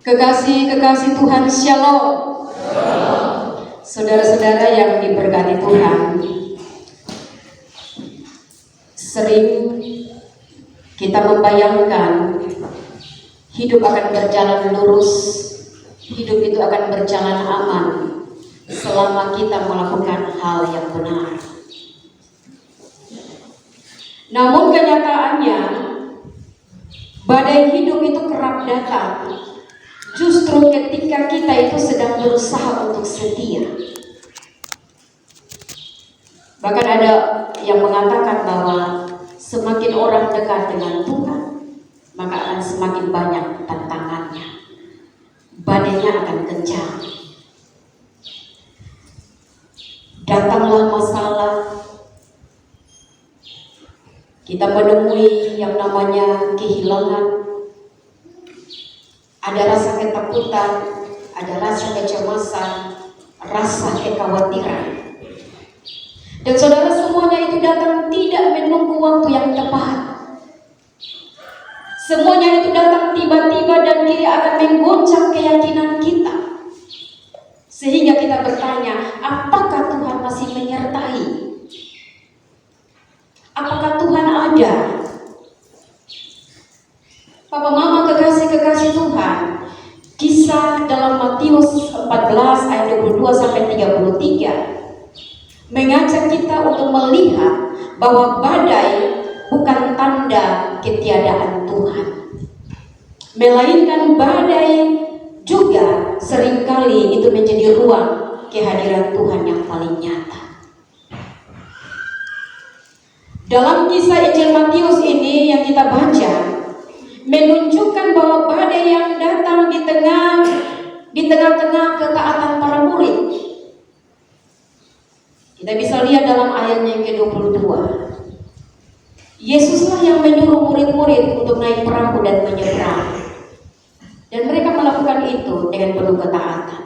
Kekasih-kekasih Tuhan, Shalom. Saudara-saudara yang diberkati Tuhan, sering kita membayangkan hidup akan berjalan lurus, hidup itu akan berjalan aman selama kita melakukan hal yang benar. Namun kenyataannya, badai hidup itu kerap datang justru ketika kita itu sedang berusaha untuk setia. Bahkan ada yang mengatakan bahwa semakin orang dekat dengan Tuhan, maka akan semakin banyak tantangannya. Badainya akan kencang. Datanglah masalah. Kita menemui yang namanya kehilangan. Ada rasa ketakutan, ada rasa kecemasan, rasa kekhawatiran. Dan saudara, semuanya itu datang tidak menunggu waktu yang tepat. Semuanya itu datang tiba-tiba dan dia akan menggoncang keyakinan kita. Sehingga kita bertanya, apakah Tuhan masih menyertai? Apakah Tuhan ada? Papa Mama kekasih-kekasih Tuhan, kisah dalam Matius 14 ayat 22 sampai 33 mengajak kita untuk melihat bahwa badai bukan tanda ketiadaan Tuhan, melainkan badai juga seringkali itu menjadi ruang kehadiran Tuhan yang paling nyata. Dalam kisah Injil Matius ini yang kita baca menunjukkan bahwa badai yang datang di tengah-tengah ketaatan para murid. Kita bisa lihat dalam ayatnya yang ke-22. Yesuslah yang menyuruh murid-murid untuk naik perahu dan menyeberang. Dan mereka melakukan itu dengan penuh ketaatan.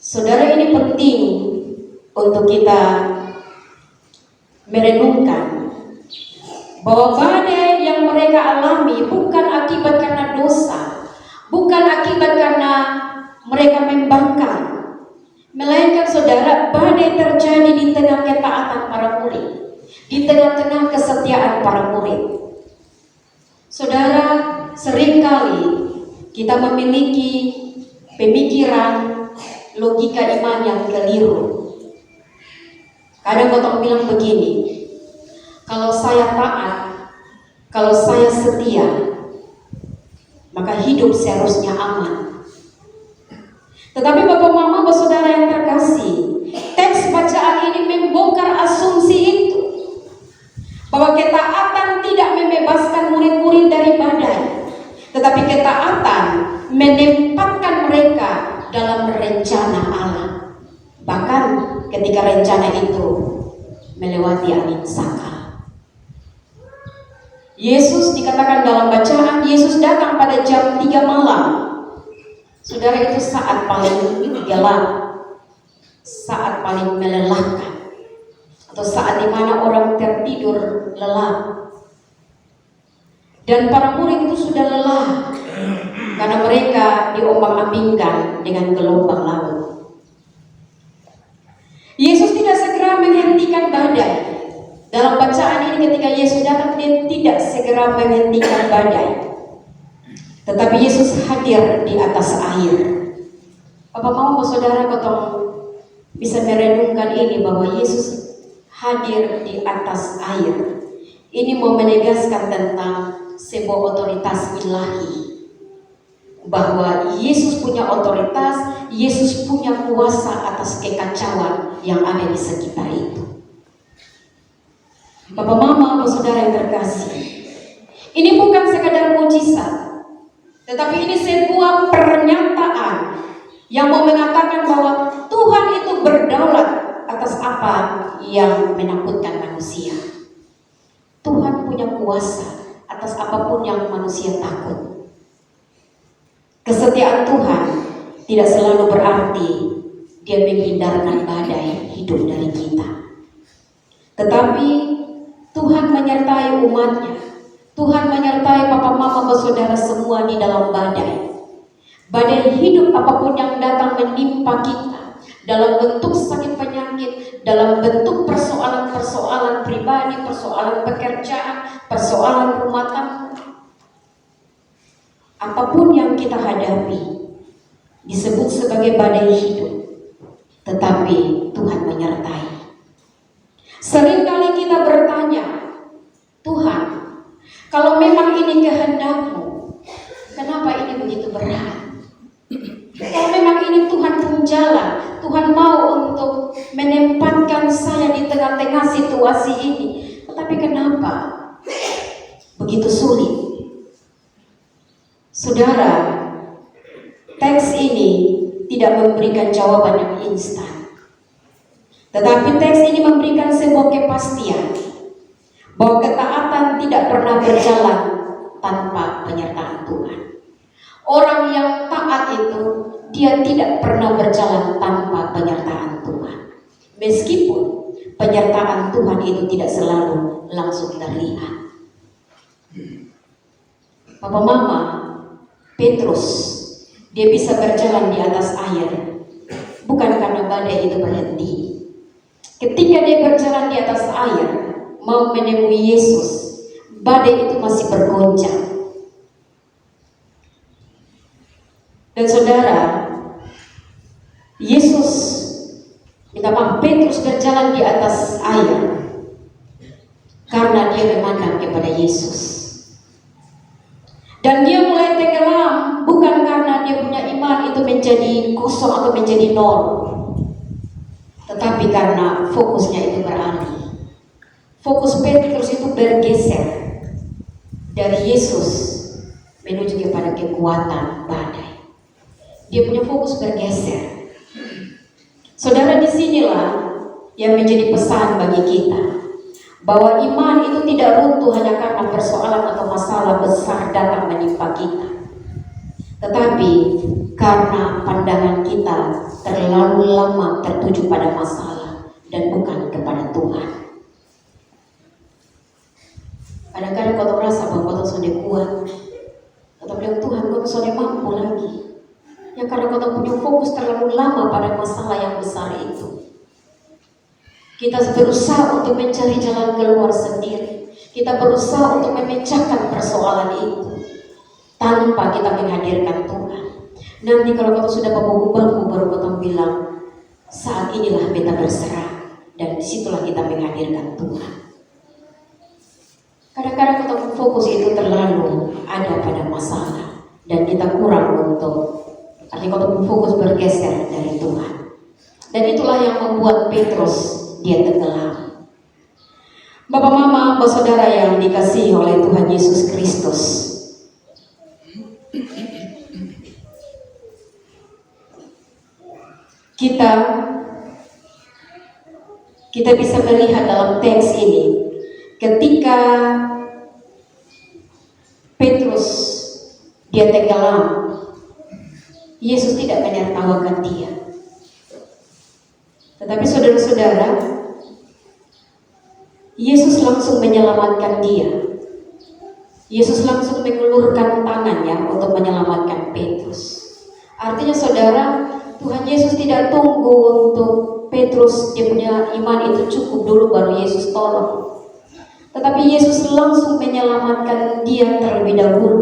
Saudara, ini penting untuk kita merenungkan bahwa badai yang mereka alami bukan akibat karena dosa, bukan akibat karena mereka membangkang, melainkan saudara, badai terjadi di tengah ketaatan para murid, di tengah-tengah kesetiaan para murid. Saudara, seringkali kita memiliki pemikiran logika iman yang keliru. Kadang orang bilang begini, kalau saya taat, kalau saya setia, maka hidup seharusnya aman. Tetapi Bapak Mama, saudara yang terkasih, teks bacaan ini membongkar asumsi itu, bahwa ketaatan tidak membebaskan murid-murid dari badai, tetapi ketaatan menempatkan mereka dalam rencana Allah. Bahkan ketika rencana itu melewati angin saka. Yesus dikatakan dalam bacaan, Yesus datang pada jam 3 malam. Saudara, itu saat paling gelap, saat paling melelahkan, atau saat dimana orang tertidur lelap. Dan para murid itu sudah lelah karena mereka diombang-ambingkan dengan gelombang laut. Yesus tidak segera menghentikan badai. Dalam bacaan ini ketika Yesus datang, dia tidak segera menghentikan badai, tetapi Yesus hadir di atas air. Apa mau saudara kau bisa merenungkan ini, bahwa Yesus hadir di atas air. Ini mau menegaskan tentang sebuah otoritas ilahi, bahwa Yesus punya otoritas, Yesus punya kuasa atas kekacauan yang ada di sekitar itu. Bapak Mama, saudara yang terkasih, ini bukan sekadar mujizat, tetapi ini sebuah pernyataan yang mau mengatakan bahwa Tuhan itu berdaulat atas apa yang menakutkan manusia. Tuhan punya kuasa atas apapun yang manusia takut. Kesetiaan Tuhan tidak selalu berarti dia menghindarkan badai hidup dari kita, tetapi Tuhan menyertai umatnya. Tuhan menyertai papa mama saudara semua di dalam badai. Badai hidup apapun yang datang menimpa kita, dalam bentuk sakit penyakit, dalam bentuk persoalan-persoalan pribadi, persoalan pekerjaan, persoalan rumah tangga, apapun yang kita hadapi disebut sebagai badai hidup, tetapi Tuhan menyertai. Seringkali kita bertanya, Tuhan, kalau memang ini kehendak-Mu, kenapa ini begitu berat? Kalau memang ini Tuhan pun jalan, Tuhan mau untuk menempatkan saya di tengah-tengah situasi ini, tetapi kenapa begitu sulit? Saudara, teks ini tidak memberikan jawaban yang instan, tetapi teks ini memberikan sebuah kepastian bahwa ketaatan tidak pernah berjalan tanpa penyertaan Tuhan. Orang yang taat itu, dia tidak pernah berjalan tanpa penyertaan Tuhan. Meskipun penyertaan Tuhan itu tidak selalu langsung terlihat. Papa Mama, Petrus, dia bisa berjalan di atas air bukan karena badai itu berhenti. Ketika dia berjalan di atas air mau menemui Yesus, badai itu masih bergoncang. Dan saudara, Petrus berjalan di atas air karena dia memandang kepada Yesus. Dan dia mulai tenggelam bukan karena dia punya iman itu menjadi kosong atau menjadi nol, tetapi karena fokusnya itu beralih. Fokus Petrus itu bergeser dari Yesus menuju kepada kekuatan badai. Dia punya fokus bergeser. Saudara, disinilah yang menjadi pesan bagi kita, bahwa iman itu tidak runtuh hanya karena persoalan atau masalah besar datang menimpa kita, tetapi karena pandangan kita terlalu lama tertuju pada masalah dan bukan kepada Tuhan. Kadang-kadang kau merasa bahwa kau sudah kuat, atau bilang Tuhan kau sudah mampu lagi. Ya karena kau punya fokus terlalu lama pada masalah yang besar itu. Kita berusaha untuk mencari jalan keluar sendiri. Kita berusaha untuk memecahkan persoalan itu tanpa kita menghadirkan Tuhan. Nanti kalau kau sudah membangun bangku, baru kau bilang, saat inilah kita berserah, dan disitulah kita menghadirkan Tuhan. Kadang-kadang kita fokus itu terlalu ada pada masalah, dan kita kurang untuk artinya kalau fokus bergeser dari Tuhan. Dan itulah yang membuat Petrus dia tenggelam. Bapak Mama, Bapak Saudara yang dikasihi oleh Tuhan Yesus Kristus, kita bisa melihat dalam teks ini ketika Petrus dia tenggelam, Yesus tidak menertawakan dia. Tetapi saudara-saudara, Yesus langsung menyelamatkan dia. Yesus langsung mengulurkan tangannya untuk menyelamatkan Petrus. Artinya saudara, Tuhan Yesus tidak tunggu untuk Petrus dia punya iman itu cukup dulu baru Yesus tolong. Tetapi Yesus langsung menyelamatkan dia terlebih dahulu.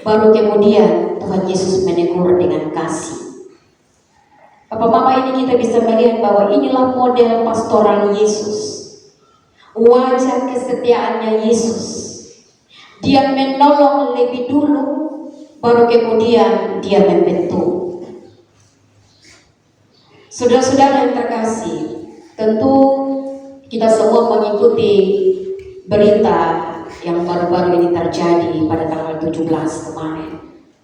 Baru kemudian Tuhan Yesus menegur dengan kasih. Bapak Mama, ini kita bisa melihat bahwa inilah model pastoral Yesus. Wajah kesetiaannya Yesus. Dia menolong lebih dulu, baru kemudian dia membentuk. Saudara-saudara yang terkasih, tentu kita semua mengikuti berita yang baru-baru ini terjadi pada tanggal 17 kemarin.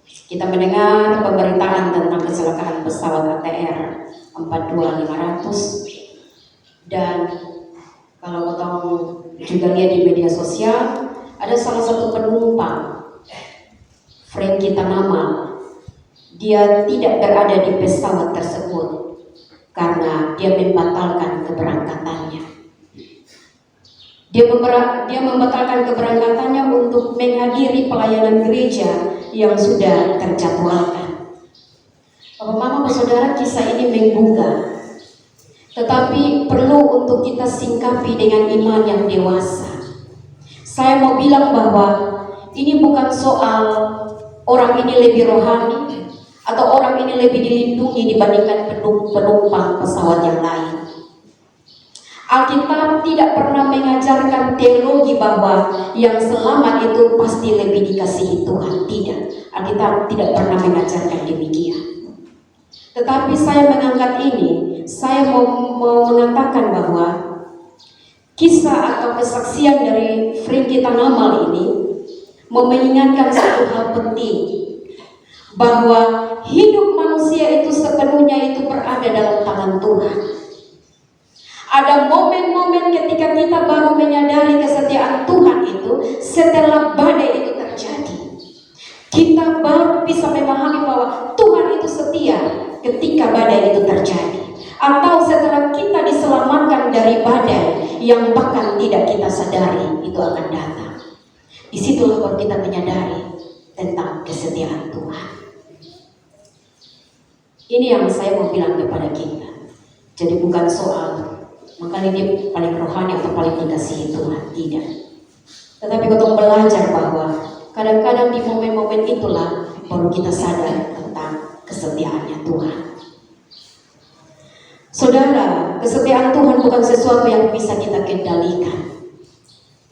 Kita mendengar pemberitaan tentang kecelakaan pesawat ATR 42500, dan kalau kau tahu juga lihat di media sosial, ada salah satu penumpang, friend kita nama, dia tidak berada di pesawat tersebut karena dia membatalkan keberangkatannya. Dia membatalkan keberangkatannya untuk menghadiri pelayanan gereja yang sudah terjadwalkan. Bapak Mama Saudara, kisah ini menggugah, tetapi perlu untuk kita singkapi dengan iman yang dewasa. Saya mau bilang bahwa ini bukan soal orang ini lebih rohani atau orang ini lebih dilindungi dibandingkan penumpang pesawat yang lain. Alkitab tidak pernah mengajarkan teologi bahwa yang selamat itu pasti lebih dikasihi Tuhan. Tidak, Alkitab tidak pernah mengajarkan demikian. Tetapi saya mengangkat ini, saya mau mengatakan bahwa kisah atau kesaksian dari Frankie Tanamal ini mengingatkan satu hal penting, bahwa hidup manusia itu sepenuhnya itu berada dalam tangan Tuhan. Ada momen-momen ketika kita baru menyadari kesetiaan Tuhan itu setelah badai itu terjadi. Kita baru bisa memahami bahwa Tuhan itu setia ketika badai itu terjadi. Atau setelah kita diselamatkan dari badai yang bahkan tidak kita sadari itu akan datang. Disitulah baru kita menyadari tentang kesetiaan Tuhan. Ini yang saya mau bilang kepada kita. Jadi bukan soal makanya dia paling rohani atau paling dikasihi Tuhan, tidak. Tetapi kita belajar bahwa kadang-kadang di momen-momen itulah baru kita sadar tentang kesetiaannya Tuhan. Saudara, kesetiaan Tuhan bukan sesuatu yang bisa kita kendalikan,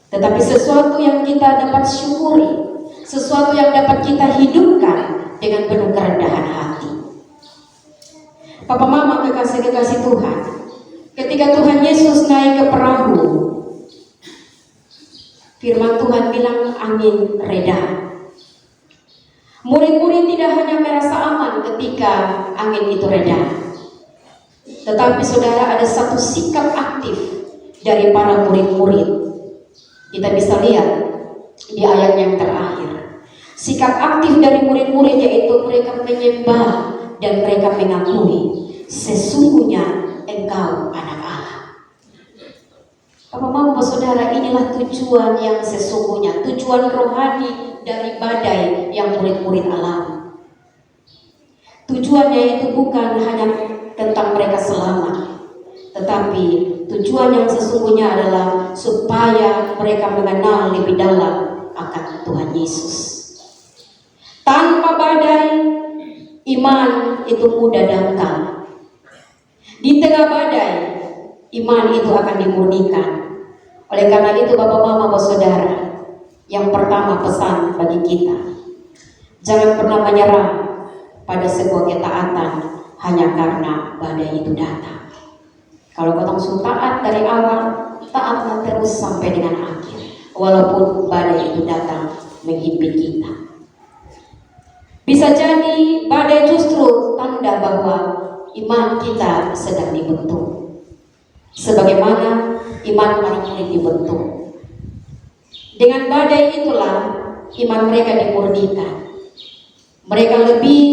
tetapi sesuatu yang kita dapat syukuri, sesuatu yang dapat kita hidupkan dengan penuh kerendahan hati. Papa Mama kekasih-kekasih Tuhan, ketika Tuhan Yesus naik ke perahu, firman Tuhan bilang angin reda. Murid-murid tidak hanya merasa aman ketika angin itu reda, tetapi saudara, ada satu sikap aktif dari para murid-murid. Kita bisa lihat di ayat yang terakhir. Sikap aktif dari murid-murid yaitu mereka menyembah dan mereka mengakui sesungguhnya Engkau anak Allah. Bapak Mama Saudara, inilah tujuan yang sesungguhnya, tujuan rohani dari badai yang murid-murid alami. Tujuannya itu bukan hanya tentang mereka selamat, tetapi tujuan yang sesungguhnya adalah supaya mereka mengenal lebih dalam akan Tuhan Yesus. Tanpa badai, iman itu mudah dangkal. Di tengah badai, iman itu akan dimurnikan. Oleh karena itu Bapak Mama Saudara, yang pertama pesan bagi kita, jangan pernah menyerah pada sebuah ketaatan hanya karena badai itu datang. Kalau kita langsung taat dari awal, taatlah terus sampai dengan akhir, walaupun badai itu datang menghimpit kita. Bisa jadi badai justru tanda bahwa iman kita sedang dibentuk, sebagaimana iman para murid dibentuk. Dengan badai itulah iman mereka dimurnikan. Mereka lebih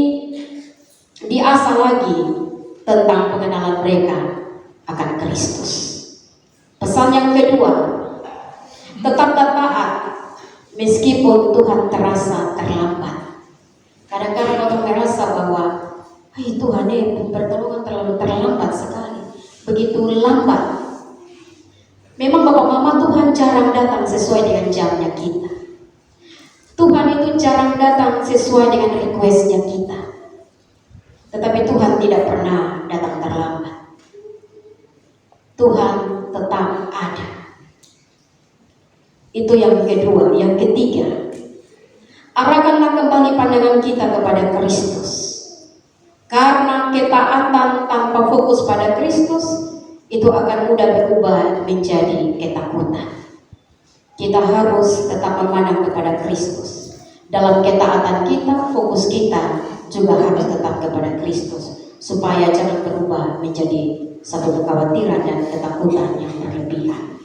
diasah lagi tentang pengenalan mereka akan Kristus. Pesan yang kedua, tetaplah taat meskipun Tuhan terasa terlambat. Kadang-kadang orang merasa bahwa Tuhan pertolongan terlalu terlambat sekali, begitu lambat. Memang Bapak Mama, Tuhan jarang datang sesuai dengan jamnya kita. Tuhan itu jarang datang sesuai dengan requestnya kita. Tetapi Tuhan tidak pernah datang terlambat. Tuhan tetap ada. Itu yang kedua. Yang ketiga, arahkanlah kembali pandangan kita kepada Kristus. Karena ketaatan tanpa fokus pada Kristus itu akan mudah berubah menjadi ketakutan. Kita harus tetap memandang kepada Kristus. Dalam ketaatan kita, fokus kita juga harus tetap kepada Kristus, supaya jangan berubah menjadi satu kekhawatiran dan ketakutan yang berlebihan.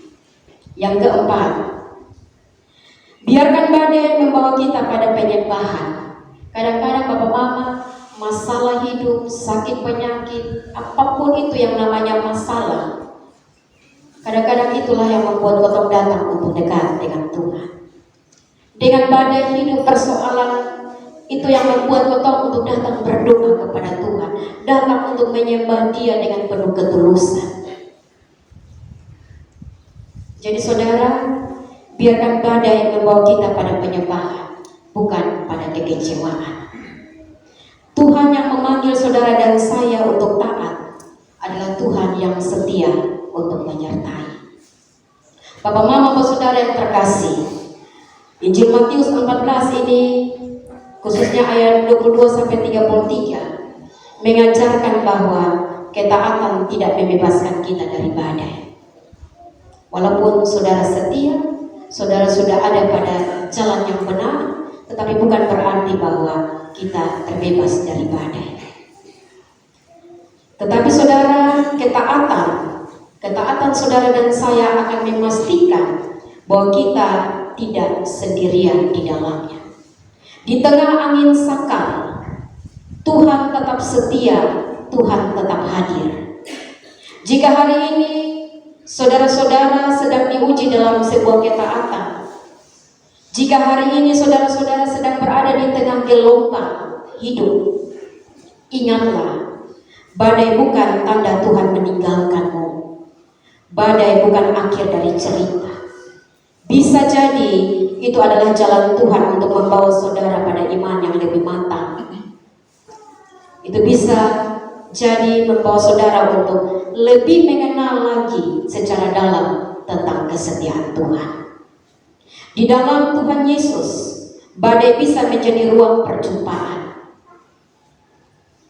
Yang keempat, biarkan badai membawa kita pada penyembahan. Kadang-kadang Bapak Mama, masalah hidup, sakit penyakit, apapun itu yang namanya masalah, Kadang-kadang itulah yang membuat kotong datang untuk dekat dengan Tuhan. Dengan badai hidup persoalan, itu yang membuat kotong untuk datang berdoa kepada Tuhan, datang untuk menyembah Dia dengan penuh ketulusan. Jadi saudara, biarkan badai membawa kita pada penyembahan, bukan pada kekecewaan. Tuhan yang memanggil saudara dan saya untuk taat adalah Tuhan yang setia untuk menyertai. Bapak Mama saudara yang terkasih, Injil Matius 14 ini khususnya ayat 22-33 mengajarkan bahwa ketaatan tidak membebaskan kita dari badai. Walaupun saudara setia, saudara sudah ada pada jalan yang benar, tetapi bukan berarti bahwa kita terbebas dari badai. Tetapi saudara, ketaatan saudara dan saya akan memastikan bahwa kita tidak sendirian di dalamnya. Di tengah angin sakal, Tuhan tetap setia, Tuhan tetap hadir. Jika hari ini saudara-saudara sedang diuji dalam sebuah ketaatan, jika hari ini saudara-saudara sedang berada di tengah gelombang hidup, ingatlah, badai bukan tanda Tuhan meninggalkanmu. Badai bukan akhir dari cerita. Bisa jadi itu adalah jalan Tuhan untuk membawa saudara pada iman yang lebih matang. Itu bisa jadi membawa saudara untuk lebih mengenal lagi secara dalam tentang kesetiaan Tuhan. Di dalam Tuhan Yesus, badai bisa menjadi ruang perjumpaan.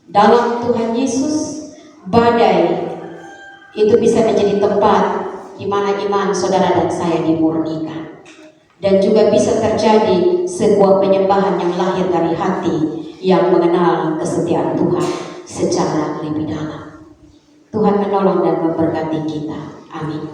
Dalam Tuhan Yesus, badai itu bisa menjadi tempat di mana iman saudara dan saya dimurnikan. Dan juga bisa terjadi sebuah penyembahan yang lahir dari hati yang mengenal kesetiaan Tuhan secara lebih dalam. Tuhan menolong dan memberkati kita. Amin.